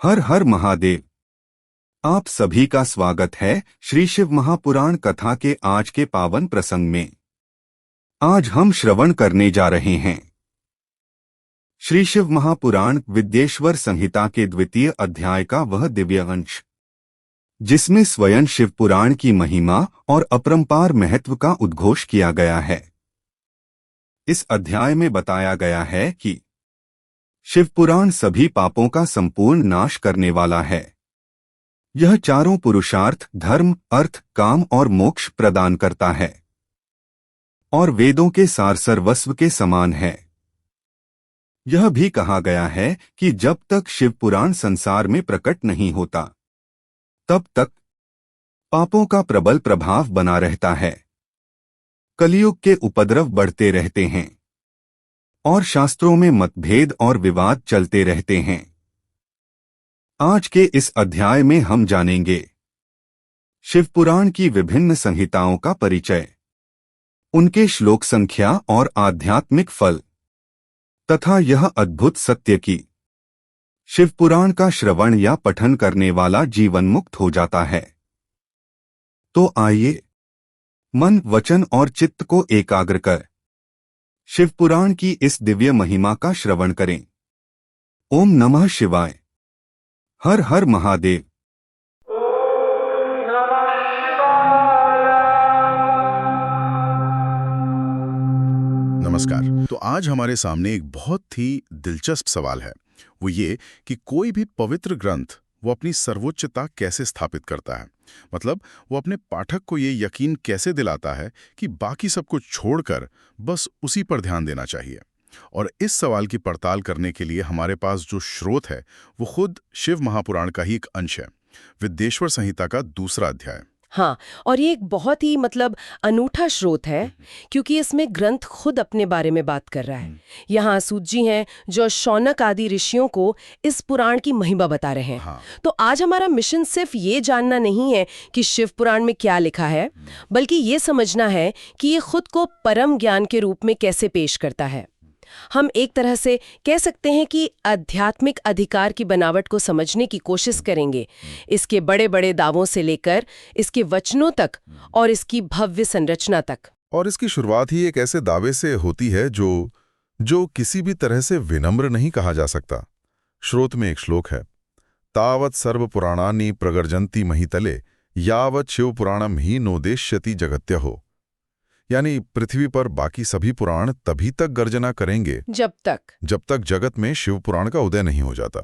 हर हर महादेव। आप सभी का स्वागत है श्री शिव महापुराण कथा के आज के पावन प्रसंग में। आज हम श्रवण करने जा रहे हैं श्री शिव महापुराण विद्येश्वर संहिता के द्वितीय अध्याय का वह दिव्य अंश जिसमें स्वयं शिव पुराण की महिमा और अपरंपार महत्व का उद्घोष किया गया है। इस अध्याय में बताया गया है कि शिव पुराण सभी पापों का संपूर्ण नाश करने वाला है। यह चारों पुरुषार्थ धर्म, अर्थ, काम और मोक्ष प्रदान करता है और वेदों के सार सर्वस्व के समान है। यह भी कहा गया है कि जब तक शिव पुराण संसार में प्रकट नहीं होता तब तक पापों का प्रबल प्रभाव बना रहता है। कलियुग के उपद्रव बढ़ते रहते हैं और शास्त्रों में मतभेद और विवाद चलते रहते हैं। आज के इस अध्याय में हम जानेंगे शिव पुराण की विभिन्न संहिताओं का परिचय, उनके श्लोक संख्या और आध्यात्मिक फल तथा यह अद्भुत सत्य कि शिव पुराण का श्रवण या पठन करने वाला जीवन मुक्त हो जाता है। तो आइए मन, वचन और चित्त को एकाग्र कर शिव पुराण की इस दिव्य महिमा का श्रवण करें। ओम नमः शिवाय। हर हर महादेव। नमस्कार। तो आज हमारे सामने एक बहुत ही दिलचस्प सवाल है। वो ये कि कोई भी पवित्र ग्रंथ वो अपनी सर्वोच्चता कैसे स्थापित करता है। मतलब वो अपने पाठक को ये यकीन कैसे दिलाता है कि बाकी सब कुछ छोड़कर बस उसी पर ध्यान देना चाहिए। और इस सवाल की पड़ताल करने के लिए हमारे पास जो स्रोत है वो खुद शिव महापुराण का ही एक अंश है, विद्येश्वर संहिता का दूसरा अध्याय। हाँ, और ये एक बहुत ही अनूठा स्रोत है क्योंकि इसमें ग्रंथ खुद अपने बारे में बात कर रहा है। यहाँ सूत जी हैं जो शौनक आदि ऋषियों को इस पुराण की महिमा बता रहे हैं। हाँ। तो आज हमारा मिशन सिर्फ ये जानना नहीं है कि शिव पुराण में क्या लिखा है, बल्कि ये समझना है कि ये खुद को परम ज्ञान के रूप में कैसे पेश करता है। हम एक तरह से कह सकते हैं कि आध्यात्मिक अधिकार की बनावट को समझने की कोशिश करेंगे, इसके बड़े बड़े दावों से लेकर इसके वचनों तक और इसकी भव्य संरचना तक। और इसकी शुरुआत ही एक ऐसे दावे से होती है जो किसी भी तरह से विनम्र नहीं कहा जा सकता। श्रोत में एक श्लोक है, तावत सर्व पुराणानि प्रगर्जन्ति महितले यावत शिव पुराणम ही नोदेश्यति जगत्यहो। यानी पृथ्वी पर बाकी सभी पुराण तभी तक गर्जना करेंगे जब तक जगत में शिव पुराण का उदय नहीं हो जाता।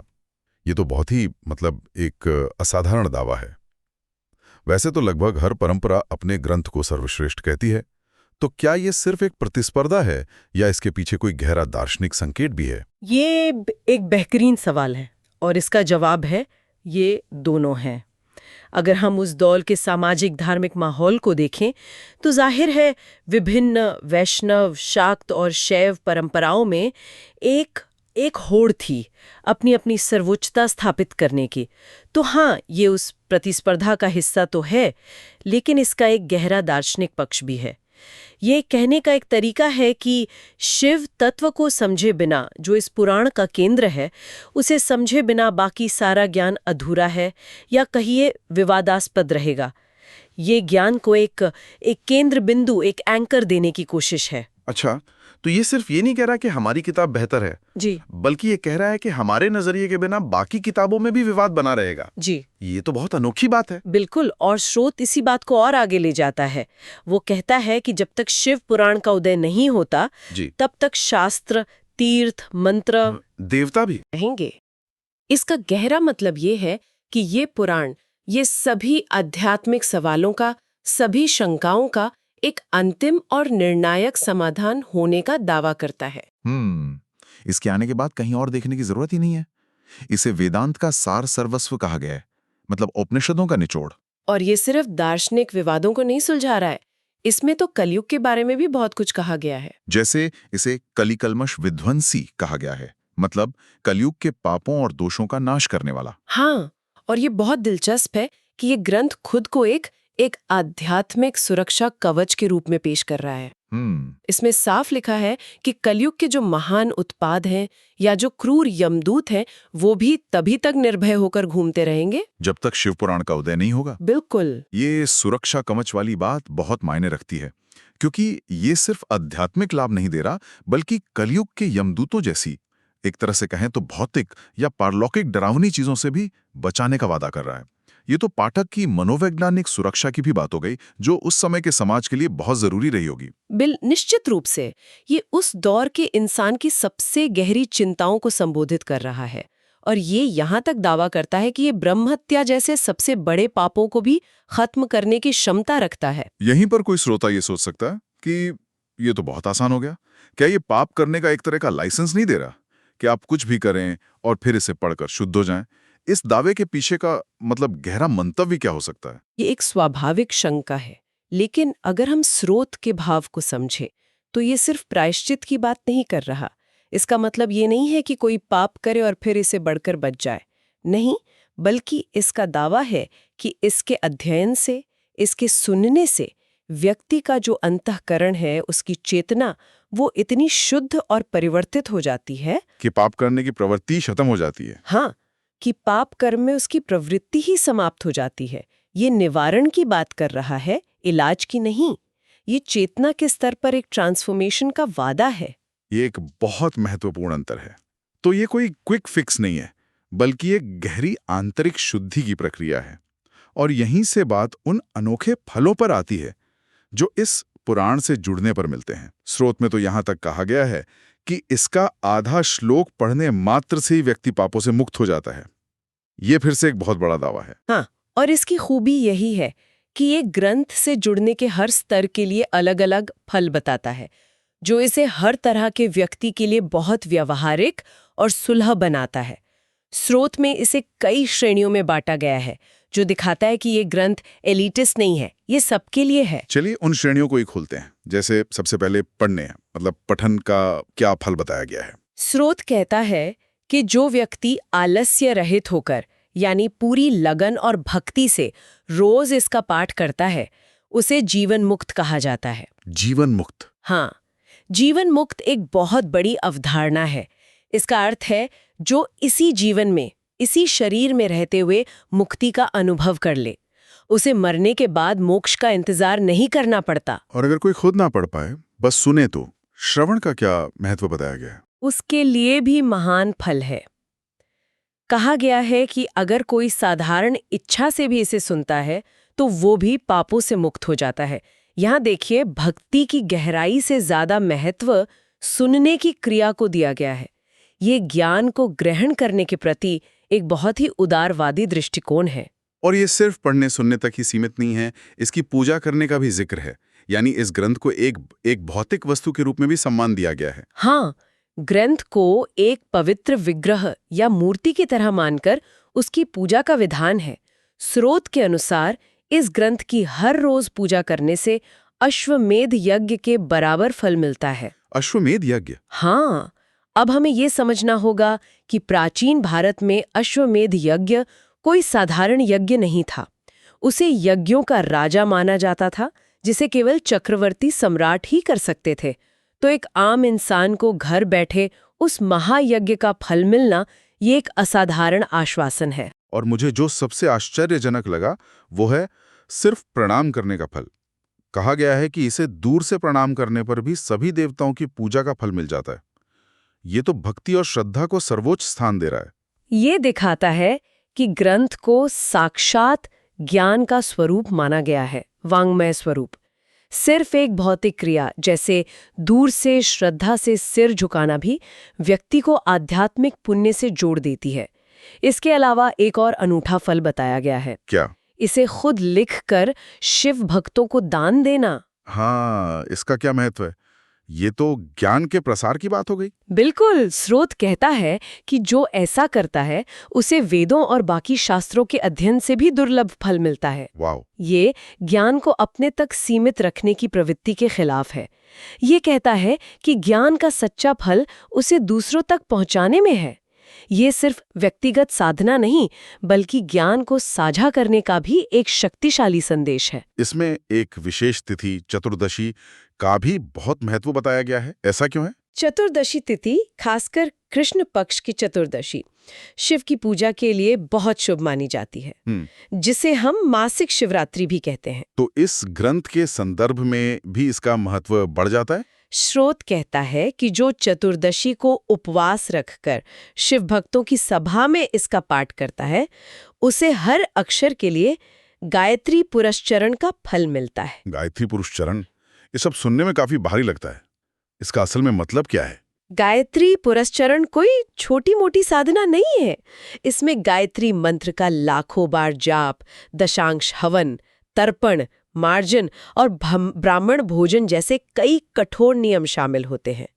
ये तो बहुत ही एक असाधारण दावा है। वैसे तो लगभग हर परंपरा अपने ग्रंथ को सर्वश्रेष्ठ कहती है, तो क्या ये सिर्फ एक प्रतिस्पर्धा है या इसके पीछे कोई गहरा दार्शनिक संकेत भी है? ये एक बेहतरीन सवाल है और इसका जवाब है ये दोनों हैं। अगर हम उस दौर के सामाजिक धार्मिक माहौल को देखें तो जाहिर है विभिन्न वैष्णव, शाक्त और शैव परंपराओं में एक होड़ थी अपनी अपनी सर्वोच्चता स्थापित करने की। तो हाँ, ये उस प्रतिस्पर्धा का हिस्सा तो है, लेकिन इसका एक गहरा दार्शनिक पक्ष भी है। ये कहने का एक तरीका है कि शिव तत्व को समझे बिना, जो इस पुराण का केंद्र है, उसे समझे बिना बाकी सारा ज्ञान अधूरा है या कहिए विवादास्पद रहेगा। ये ज्ञान को एक केंद्र बिंदु, एक एंकर देने की कोशिश है। अच्छा, तो ये सिर्फ ये नहीं कह रहा कि हमारी किताब बेहतर है जी, बल्कि ये कह रहा है कि हमारे नजरिए के बिना बाकी किताबों में भी विवाद बना रहेगा। जी, ये तो बहुत अनोखी बात है। बिल्कुल। और स्रोत इसी बात को और आगे ले जाता है। वो कहता है कि जब तक शिव पुराण का उदय नहीं होता जी, तब तक शास्त्र, तीर्थ, मंत्र, देवता भी रहेंगे। इसका गहरा मतलब ये है कि ये पुराण ये सभी आध्यात्मिक सवालों का, सभी शंकाओं का एक अंतिम और निर्णायक समाधान होने का दावा करता है। इसके आने के बाद कहीं और देखने की जरूरत ही नहीं है। इसे वेदांत का सार सर्वस्व कहा गया है, मतलब उपनिषदों का निचोड़। और ये सिर्फ दार्शनिक विवादों को नहीं सुलझा रहा है, इसमें तो कलयुग के बारे में भी बहुत कुछ कहा गया है। जैसे इसे कलिकल्मष विध्वंसी कहा गया है, मतलब कलयुग के पापों और दोषों का नाश करने वाला। हाँ, और ये बहुत दिलचस्प है कि ये ग्रंथ खुद को एक एक आध्यात्मिक सुरक्षा कवच के रूप में पेश कर रहा है। इसमें साफ लिखा है कि कलयुग के जो महान उत्पाद हैं या जो क्रूर यमदूत हैं, वो भी तभी तक निर्भय होकर घूमते रहेंगे जब तक शिव पुराण का उदय नहीं होगा। बिल्कुल। ये सुरक्षा कवच वाली बात बहुत मायने रखती है, क्योंकि ये सिर्फ आध्यात्मिक लाभ नहीं दे रहा, बल्कि कलयुग के यमदूतों जैसी, एक तरह से कहें तो भौतिक या पारलौकिक डरावनी चीजों से भी बचाने का वादा कर रहा है। ये तो पाठक की मनोवैज्ञानिक सुरक्षा की भी बात हो गई, जो उस समय के समाज के लिए बहुत जरूरी रही होगी। निश्चित रूप से ये उस दौर के इंसान की सबसे गहरी चिंताओं को संबोधित कर रहा है, और ये यहाँ तक दावा करता है कि ये ब्रह्म हत्या जैसे सबसे बड़े पापों को भी खत्म करने की क्षमता रखता है। यहीं पर कोई श्रोता ये सोच सकता है कि ये तो बहुत आसान हो गया, क्या ये पाप करने का एक तरह का लाइसेंस नहीं दे रहा कि आप कुछ भी करें और फिर इसे पढ़कर शुद्ध हो जाएं? इस दावे के पीछे का मतलब गहरा मंतव्य क्या हो सकता है? ये एक स्वाभाविक शंका है, लेकिन अगर हम स्रोत के भाव को समझें तो ये सिर्फ प्रायश्चित की बात नहीं कर रहा। इसका मतलब ये नहीं है कि कोई पाप करे और फिर इसे बढ़कर बच जाए, नहीं, बल्कि इसका दावा है कि इसके अध्ययन से, इसके सुनने से व्यक्ति का जो अंतःकरण है, उसकी चेतना, वो इतनी शुद्ध और परिवर्तित हो जाती है कि पाप करने की प्रवृत्ति खत्म हो जाती है। हाँ, कि पाप कर्म में उसकी प्रवृत्ति ही समाप्त हो जाती है। ये निवारण की बात कर रहा है, इलाज की नहीं। ये चेतना के स्तर पर एक ट्रांसफॉर्मेशन का वादा है। ये एक बहुत महत्वपूर्ण अंतर है। तो ये कोई क्विक फिक्स नहीं है, बल्कि एक गहरी आंतरिक शुद्धि की प्रक्रिया है। और यहीं से बात उन अनोखे फलों पर आती है जो इस पुराण से जुड़ने पर मिलते हैं। स्रोत में तो यहां तक कहा गया है कि इसका आधा श्लोक पढ़ने मात्र से ही व्यक्ति पापों से मुक्त हो जाता है। ये फिर से एक बहुत बड़ा दावा है। हाँ, और इसकी खूबी यही है कि ये ग्रंथ से जुड़ने के हर स्तर के लिए अलग अलग फल बताता है, जो इसे हर तरह के व्यक्ति के लिए बहुत व्यवहारिक और सुलभ बनाता है। स्रोत में इसे कई श्रेणियों में बांटा गया है, जो दिखाता है कि ये ग्रंथ एलिटिस्ट नहीं है, ये सबके लिए है। चलिए उन श्रेणियों को ही खोलते हैं। जैसे सबसे पहले पढ़ने, मतलब पठन का क्या फल बताया गया है? स्रोत कहता है कि जो व्यक्ति आलस्य रहित होकर, यानी पूरी लगन और भक्ति से रोज इसका पाठ करता है, उसे जीवन मुक्त कहा जाता है। जीवन मुक्त? हाँ, जीवन मुक्त एक बहुत बड़ी अवधारणा है। इसका अर्थ है जो इसी जीवन में, इसी शरीर में रहते हुए मुक्ति का अनुभव कर ले। उसे मरने के बाद मोक्ष का इंतजार नहीं करना पड़ता। और अगर कोई खुद ना पढ़ पाए, बस सुने, तो श्रवण का क्या महत्व बताया गया है? उसके लिए भी महान फल है। कहा गया है कि अगर कोई साधारण इच्छा से भी इसे सुनता है तो वो भी पापों से मुक्त हो जाता है। यहाँ देखिए, भक्ति की गहराई से ज्यादा महत्व सुनने की क्रिया को दिया गया है। ये ज्ञान को ग्रहण करने के प्रति एक बहुत ही उदारवादी दृष्टिकोण है। और ये सिर्फ पढ़ने सुनने तक ही सीमित नहीं है, इसकी पूजा करने का भी जिक्र है। यानी इस ग्रंथ को एक भौतिक वस्तु के रूप में भी सम्मान दिया गया है। हाँ, ग्रंथ को एक पवित्र विग्रह या मूर्ति की तरह मानकर उसकी पूजा का विधान है। स्रोत के अनुसार इस ग्रंथ की हर रोज पूजा करने से अश्वमेध यज्ञ के बराबर फल मिलता है। अश्वमेध यज्ञ? हाँ, अब हमें ये समझना होगा कि प्राचीन भारत में अश्वमेध यज्ञ कोई साधारण यज्ञ नहीं था। उसे यज्ञों का राजा माना जाता था, जिसे केवल चक्रवर्ती सम्राट ही कर सकते थे। तो एक आम इंसान को घर बैठे उस महायज्ञ का फल मिलना, ये एक असाधारण आश्वासन है। और मुझे जो सबसे आश्चर्यजनक लगा वो है सिर्फ प्रणाम करने का फल। कहा गया है कि इसे दूर से प्रणाम करने पर भी सभी देवताओं की पूजा का फल मिल जाता है। ये तो भक्ति और श्रद्धा को सर्वोच्च स्थान दे रहा है। ये दिखाता है कि ग्रंथ को साक्षात ज्ञान का स्वरूप माना गया है, वांग्मय स्वरूप। सिर्फ एक भौतिक क्रिया जैसे दूर से श्रद्धा से सिर झुकाना भी व्यक्ति को आध्यात्मिक पुण्य से जोड़ देती है। इसके अलावा एक और अनूठा फल बताया गया है। क्या? इसे खुद लिखकर शिव भक्तों को दान देना। हाँ, इसका क्या महत्व है? ये तो ज्ञान के प्रसार की बात हो गई। बिल्कुल, स्रोत कहता है कि जो ऐसा करता है उसे वेदों और बाकी शास्त्रों के अध्ययन से भी दुर्लभ फल मिलता है। वाव! ये ज्ञान को अपने तक सीमित रखने की प्रवृत्ति के खिलाफ है। ये कहता है कि ज्ञान का सच्चा फल उसे दूसरों तक पहुंचाने में है। ये सिर्फ व्यक्तिगत साधना नहीं, बल्कि ज्ञान को साझा करने का भी एक शक्तिशाली संदेश है। इसमें एक विशेष तिथि चतुर्दशी का भी बहुत महत्व बताया गया है, ऐसा क्यों है? चतुर्दशी तिथि, खासकर कृष्ण पक्ष की चतुर्दशी, शिव की पूजा के लिए बहुत शुभ मानी जाती है, जिसे हम मासिक शिवरात्रि भी कहते हैं। तो इस ग्रंथ के संदर्भ में भी इसका महत्व बढ़ जाता है? स्रोत कहता है कि जो चतुर्दशी को उपवास रखकर शिव भक्तों की सभा में इसका पाठ करता है, उसे हर अक्षर के लिए गायत्री पुरस्चरण का फल मिलता है। गायत्री पुरस्चरण, ये सब सुनने में काफी भारी लगता है। इसका असल में मतलब क्या है? गायत्री पुरस्चरण कोई छोटी मोटी साधना नहीं है। इसमें गायत्री मंत्र का लाखों बार जाप, दशांश हवन, तर्पण, मार्जन और ब्राह्मण भोजन जैसे कई कठोर नियम शामिल होते हैं।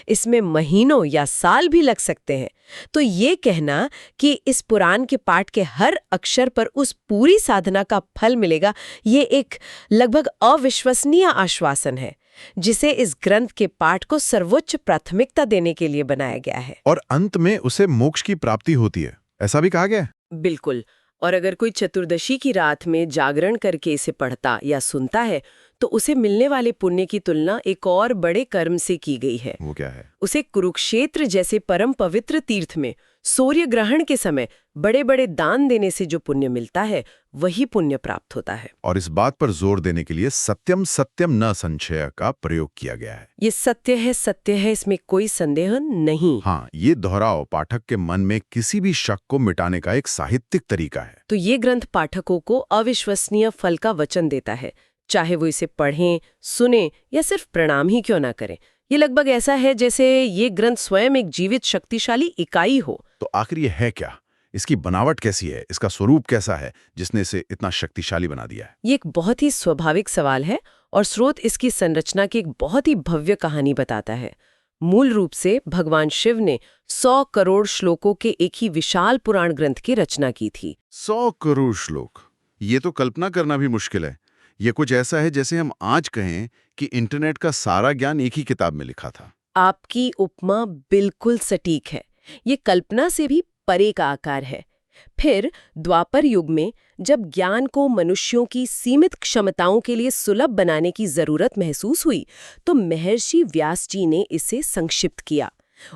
इसमें महीनों या साल भी लग सकते हैं। तो ये कहना कि इस पुराण के पाठ के हर अक्षर पर उस पूरी साधना का फल मिलेगा, ये एक लगभग अविश्वसनीय आश्वासन है, जिसे इस ग्रंथ के पाठ को सर्वोच्च प्राथमिकता देने के लिए बनाया गया है। और अंत में उसे मोक्ष की प्राप्ति होती है, ऐसा भी कहा गया है? बिल्कुल। और अगर कोई चतुर्दशी की रात में जागरण करके इसे पढ़ता या सुनता है, तो उसे मिलने वाले पुण्य की तुलना एक और बड़े कर्म से की गई है। वो क्या है? उसे कुरुक्षेत्र जैसे परम पवित्र तीर्थ में सूर्य ग्रहण के समय बड़े बड़े दान देने से जो पुण्य मिलता है, वही पुण्य प्राप्त होता है। और इस बात पर जोर देने के लिए सत्यम सत्यम न संशय का प्रयोग किया गया है। ये सत्य है, इसमें कोई संदेह नहीं। हाँ, ये दोहराव पाठक के मन में किसी भी शक को मिटाने का एक साहित्यिक तरीका है। तो ये ग्रंथ पाठकों को अविश्वसनीय फल का वचन देता है, चाहे वो इसे पढ़ें, सुने या सिर्फ प्रणाम ही क्यों ना करें। ये लगभग ऐसा है जैसे ये ग्रंथ स्वयं एक जीवित शक्तिशाली इकाई हो। तो आखिर ये है क्या? इसकी बनावट कैसी है? इसका स्वरूप कैसा है जिसने इसे इतना शक्तिशाली बना दिया है? ये एक बहुत ही स्वाभाविक सवाल है और स्रोत इसकी संरचना की एक बहुत ही भव्य कहानी बताता है। मूल रूप से भगवान शिव ने 100 करोड़ श्लोकों के एक ही विशाल पुराण ग्रंथ की रचना की थी। 100 करोड़ श्लोक, ये तो कल्पना करना भी मुश्किल है। ये कुछ ऐसा है जैसे हम आज कहें कि इंटरनेट का सारा ज्ञान एक ही किताब में लिखा था। आपकी उपमा बिल्कुल सटीक है। ये कल्पना से भी परे का आकार है। फिर द्वापर युग में जब ज्ञान को मनुष्यों की सीमित क्षमताओं के लिए सुलभ बनाने की जरूरत महसूस हुई, तो महर्षि व्यास जी ने इसे संक्षिप्त किया।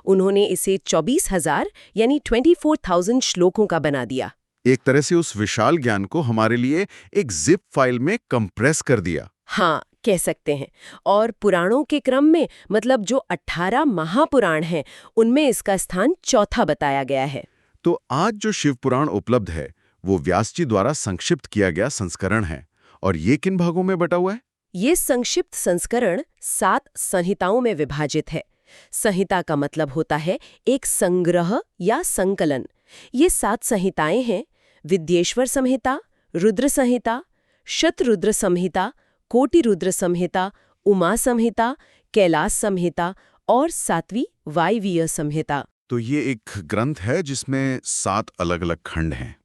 उन्होंने इसे 24,000 यानी 24,000 श्लोकों का बना दिया। एक तरह से उस विशाल ज्ञान को हमारे लिए एक जिप फाइल में कंप्रेस कर दिया। हाँ, कह सकते हैं। और पुराणों के क्रम में, मतलब जो 18 महापुराण हैं, उनमें इसका स्थान चौथा बताया गया है। तो आज जो शिव पुराण उपलब्ध है, वो व्यास जी द्वारा संक्षिप्त किया गया संस्करण है। और ये किन भागों में बटा हुआ है? ये संक्षिप्त संस्करण 7 संहिताओं में विभाजित है। संहिता का मतलब होता है एक संग्रह या संकलन। ये 7 संहिताएं हैं: विद्येश्वर संहिता, रुद्र संहिता, शतरुद्र संहिता, कोटि रुद्र संहिता, उमा संहिता, कैलाश संहिता और 7वीं वायवीय संहिता। तो ये एक ग्रंथ है जिसमें 7 अलग-अलग खंड हैं।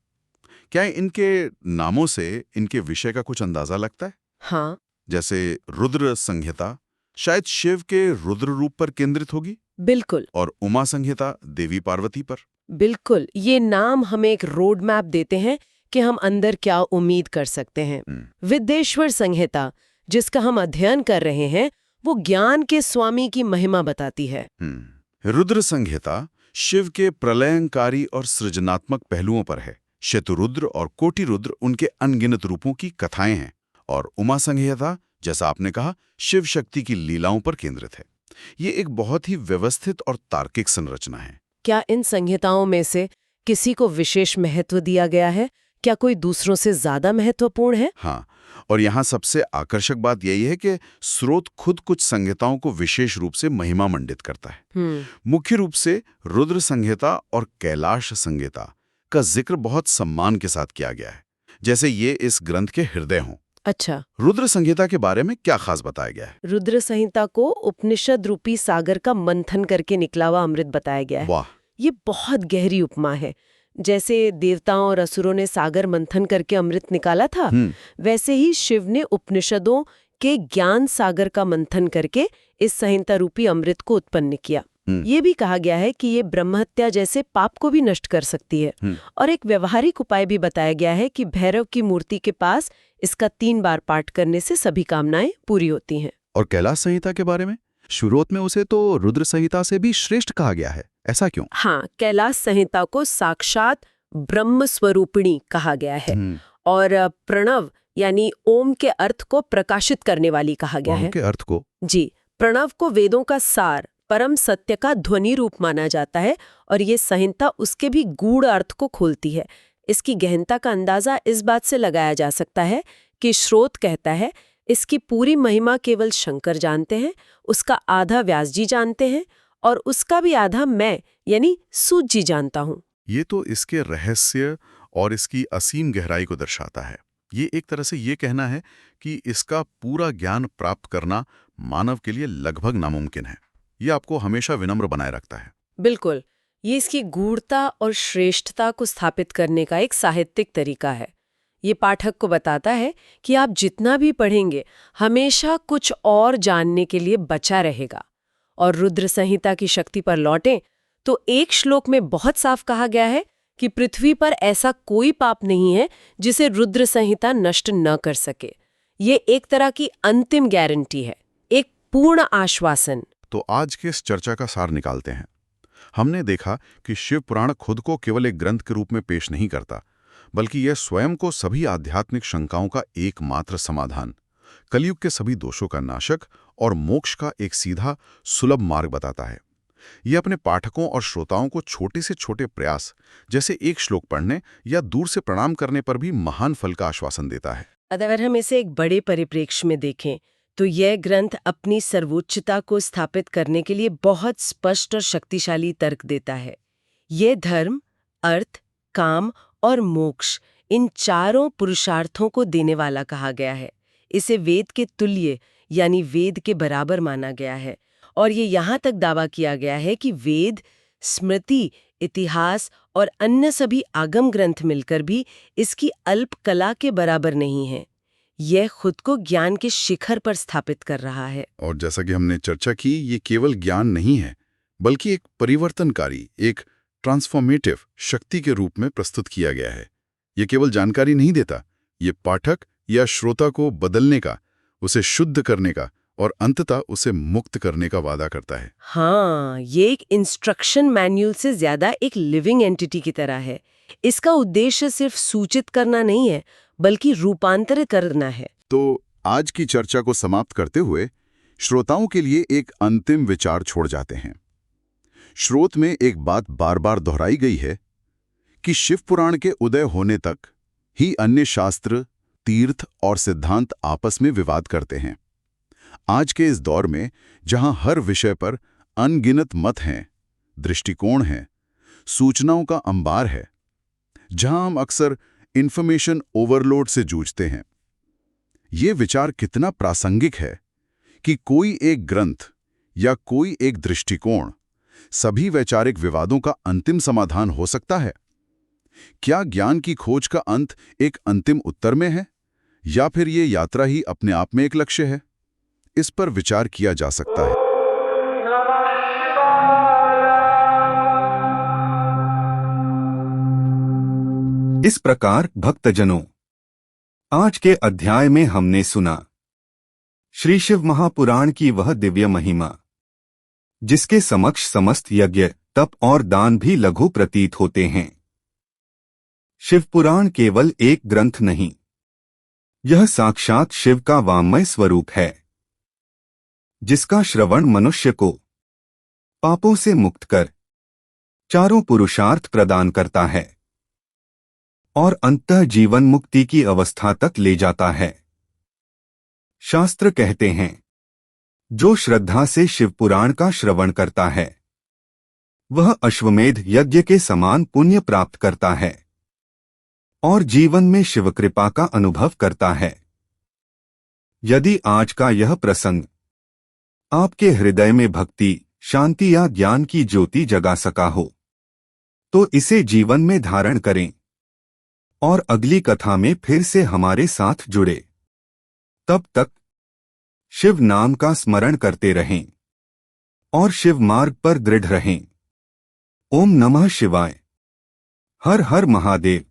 क्या इनके नामों से इनके विषय का कुछ अंदाजा लगता है? हाँ। जैसे रुद्र संहिता शायद शिव के रुद्र रूप पर केंद्रित होगी। बिल्कुल। और उमा संहिता देवी पार्वती पर। बिल्कुल। ये नाम हमें एक रोड मैप देते हैं कि हम अंदर क्या उम्मीद कर सकते हैं। विद्येश्वर संहिता, जिसका हम अध्ययन कर रहे हैं, वो ज्ञान के स्वामी की महिमा बताती है। रुद्र संहिता शिव के प्रलयंकारी और सृजनात्मक पहलुओं पर है। शतरुद्र और कोटि रुद्र उनके अनगिनत रूपों की कथाएं हैं। और उमा संहिता, जैसा आपने कहा, शिव शक्ति की लीलाओं पर केंद्रित है। ये एक बहुत ही व्यवस्थित और तार्किक संरचना है। क्या इन संहिताओं में से किसी को विशेष महत्व दिया गया है? क्या कोई दूसरों से ज्यादा महत्वपूर्ण है? हाँ, और यहाँ सबसे आकर्षक बात यही है कि स्रोत खुद कुछ संहिताओं को विशेष रूप से महिमा मंडित करता है। मुख्य रूप से रुद्र संहिता और कैलाश संहिता का जिक्र बहुत सम्मान के साथ किया गया है, जैसे ये इस ग्रंथ के हृदय हों। अच्छा। रुद्र संहिता के बारे में क्या खास बताया गया है? रुद्र संहिता को उपनिषद रूपी सागर का मंथन करके निकला हुआ अमृत बताया गया है। वाह, ये बहुत गहरी उपमा है। जैसे देवताओं और असुरों ने सागर मंथन करके अमृत निकाला था, वैसे ही शिव ने उपनिषदों के ज्ञान सागर का मंथन करके इस संहिता रूपी अमृत को उत्पन्न किया। ये भी कहा गया है कि ये ब्रह्महत्या जैसे पाप को भी नष्ट कर सकती है। और एक व्यवहारिक उपाय भी बताया गया है कि भैरव की मूर्ति के पास इसका 3 बार पाठ करने से सभी कामनाएं पूरी होती हैं। और कैलाश संहिता के बारे में? शुरुआत में उसे तो रुद्र संहिता से भी श्रेष्ठ कहा गया है, ऐसा क्यों? हाँ, कैलाश संहिता को साक्षात ब्रह्म स्वरूपिणी कहा गया है और प्रणव यानी ओम के अर्थ को प्रकाशित करने वाली कहा गया है। ओम के अर्थ को? जी, प्रणव को वेदों का सार, परम सत्य का ध्वनि रूप माना जाता है और ये संहिता उसके भी गूढ़ अर्थ को खोलती है। इसकी गहनता का अंदाजा इस बात से लगाया जा सकता है कि श्रोत कहता है इसकी पूरी महिमा केवल शंकर जानते हैं, उसका आधा व्यास जी जानते हैं और उसका भी आधा मैं यानी सूत जी जानता हूँ। ये तो इसके रहस्य और इसकी असीम गहराई को दर्शाता है। ये एक तरह से ये कहना है कि इसका पूरा ज्ञान प्राप्त करना मानव के लिए लगभग नामुमकिन है। ये आपको हमेशा विनम्र बनाए रखता है। बिल्कुल, ये इसकी गूढ़ता और श्रेष्ठता को स्थापित करने का एक साहित्यिक तरीका है। ये पाठक को बताता है कि आप जितना भी पढ़ेंगे हमेशा कुछ और जानने के लिए बचा रहेगा। और रुद्र संहिता की शक्ति पर लौटें तो एक श्लोक में बहुत साफ कहा गया है कि पृथ्वी पर ऐसा कोई पाप नहीं है जिसे रुद्र संहिता नष्ट न कर सके। ये एक तरह की अंतिम गारंटी है, एक पूर्ण आश्वासन। तो आज के इस चर्चा का सार निकालते हैं। हमने देखा कि शिव पुराण खुद को केवल एक ग्रंथ के रूप में पेश नहीं करता, बल्कि यह स्वयं को सभी आध्यात्मिक शंकाओं का एकमात्र समाधान, कलयुग के सभी दोषों का नाशक और मोक्ष का एक सीधा सुलभ मार्ग बताता है। यह अपने पाठकों और श्रोताओं को छोटे से छोटे प्रयास, जैसे एक श्लोक पढ़ने या दूर से प्रणाम करने पर भी महान फल का आश्वासन देता है। अगर हम इसे एक बड़े परिप्रेक्ष्य में देखें तो यह ग्रंथ अपनी सर्वोच्चता को स्थापित करने के लिए बहुत स्पष्ट और शक्तिशाली तर्क देता है। यह धर्म, अर्थ, काम और मोक्ष, इन चारों पुरुषार्थों को देने वाला कहा गया है। इसे वेद के तुल्य यानी वेद के बराबर माना गया है और ये यहाँ तक दावा किया गया है कि वेद, स्मृति, इतिहास और अन्य सभी आगम ग्रंथ मिलकर भी इसकी अल्प कला के बराबर नहीं है। यह खुद को ज्ञान के शिखर पर स्थापित कर रहा है। और जैसा कि हमने चर्चा की, ये केवल ज्ञान नहीं है, बल्कि एक परिवर्तनकारी, एक ट्रांसफॉर्मेटिव शक्ति के रूप में प्रस्तुत किया गया है। ये केवल जानकारी नहीं देता, ये पाठक या श्रोता को बदलने का, उसे शुद्ध करने का और अंततः उसे मुक्त करने का वादा करता है। हाँ, ये एक इंस्ट्रक्शन मैन्युअल से ज्यादा एक लिविंग एंटिटी की तरह है। इसका उद्देश्य सिर्फ सूचित करना नहीं है, बल्कि रूपांतरित करना है। तो आज की चर्चा को समाप्त करते हुए श्रोताओं के लिए एक अंतिम विचार छोड़ जाते हैं। श्रोत में एक बात बार बार दोहराई गई है कि शिव पुराण के उदय होने तक ही अन्य शास्त्र, तीर्थ और सिद्धांत आपस में विवाद करते हैं। आज के इस दौर में जहां हर विषय पर अनगिनत मत हैं, दृष्टिकोण हैं, सूचनाओं का अंबार है, जहां हम अक्सर इंफॉर्मेशन ओवरलोड से जूझते हैं, ये विचार कितना प्रासंगिक है कि कोई एक ग्रंथ या कोई एक दृष्टिकोण सभी वैचारिक विवादों का अंतिम समाधान हो सकता है। क्या ज्ञान की खोज का अंत एक अंतिम उत्तर में है, या फिर ये यात्रा ही अपने आप में एक लक्ष्य है? इस पर विचार किया जा सकता है। इस प्रकार भक्तजनों, आज के अध्याय में हमने सुना श्री शिव महापुराण की वह दिव्य महिमा जिसके समक्ष समस्त यज्ञ, तप और दान भी लघु प्रतीत होते हैं। शिव पुराण केवल एक ग्रंथ नहीं, यह साक्षात शिव का वाङ्मय स्वरूप है, जिसका श्रवण मनुष्य को पापों से मुक्त कर चारों पुरुषार्थ प्रदान करता है और अंततः जीवन मुक्ति की अवस्था तक ले जाता है। शास्त्र कहते हैं, जो श्रद्धा से शिव पुराण का श्रवण करता है वह अश्वमेध यज्ञ के समान पुण्य प्राप्त करता है और जीवन में शिव कृपा का अनुभव करता है। यदि आज का यह प्रसंग आपके हृदय में भक्ति, शांति या ज्ञान की ज्योति जगा सका हो, तो इसे जीवन में धारण करें और अगली कथा में फिर से हमारे साथ जुड़े। तब तक शिव नाम का स्मरण करते रहें और शिव मार्ग पर दृढ़ रहें। ओम नमः शिवाय। हर हर महादेव।